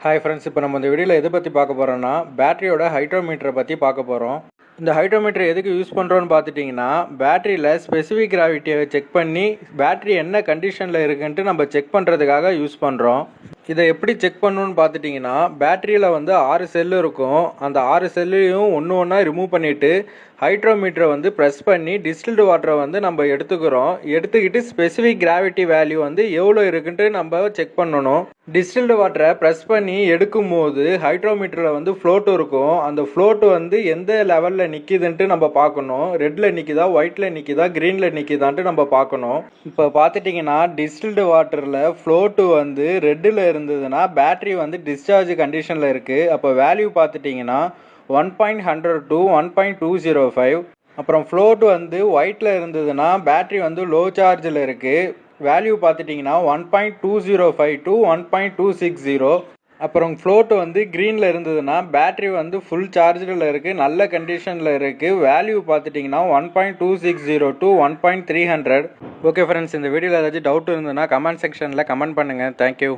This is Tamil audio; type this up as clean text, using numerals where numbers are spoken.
ஹாய் ஃப்ரெண்ட்ஸ், இப்போ நம்ம இந்த வீடியோவில் எதை பற்றி பார்க்க போகிறோம்னா பேட்டரியோட ஹைட்ரோமீட்டரை பற்றி பார்க்க போகிறோம். இந்த ஹைட்ரோமீட்டர் எதுக்கு யூஸ் பண்ணுறோன்னு பார்த்துட்டிங்கன்னா, பேட்டரியில் ஸ்பெசிஃபிக் கிராவிட்டியை செக் பண்ணி பேட்டரி என்ன கண்டிஷனில் இருக்குன்ட்டு நம்ம செக் பண்ணுறதுக்காக யூஸ் பண்ணுறோம். இதை எப்படி செக் பண்ணணும்னு பார்த்துட்டிங்கன்னா, பேட்டரியில் வந்து 6 செல்லு இருக்கும். அந்த 6 செல்லையும் ஒன்று ஒன்றா ரிமூவ் பண்ணிவிட்டு ஹைட்ரோமீட்டரை வந்து ப்ரெஸ் பண்ணி டிஸ்டில்டு வாட்டரை வந்து நம்ம எடுத்துக்கிட்டு ஸ்பெசிஃபிக் கிராவிட்டி வேல்யூ வந்து எவ்வளோ இருக்குன்ட்டு நம்ம செக் பண்ணணும். டிஸ்டில்டு வாட்டரை ப்ரெஸ் பண்ணி எடுக்கும்போது ஹைட்ரோமீட்டரில் வந்து ஃப்ளோட்டு இருக்கும். அந்த ஃப்ளோட்டு வந்து எந்த லெவலில் நிற்கிதுன்ட்டு நம்ம பார்க்கணும். ரெட்டில் நிற்கிதா, ஒயிட்டில் நிற்கிதா, க்ரீனில் நிற்கிதான்ட்டு நம்ம பார்க்கணும். இப்போ பார்த்துட்டிங்கன்னா டிஸ்டில்டு வாட்டரில் ஃப்ளோட்டு வந்து ரெட்டில் இருந்ததுன்னா பேட்டரி வந்து டிஸ்சார்ஜ் கண்டிஷனில் இருக்குது. அப்போ வேல்யூ பார்த்துட்டிங்கன்னா 1.100 to 1.205. அப்புறம் ஃப்ளோட் வந்து ஒயிட்டில் இருந்ததுன்னா பேட்டரி வந்து லோ சார்ஜில் இருக்குது. வேல்யூ பார்த்துட்டிங்கன்னா 1.205 to 1.260. அப்புறம் ஃப்ளோட் வந்து க்ரீனில் இருந்ததுன்னா பேட்டரி வந்து ஃபுல் சார்ஜில் இருக்குது, நல்ல கண்டிஷனில் இருக்குது. வேல்யூ பார்த்துட்டிங்கன்னா 1.260 to 1.300. ஓகே ஃப்ரெண்ட்ஸ், இந்த வீடியோவில் ஏதாச்சும் டவுட் இருந்ததுன்னா கமெண்ட் செக்ஷனில் கமெண்ட் பண்ணுங்கள். தேங்க்யூ.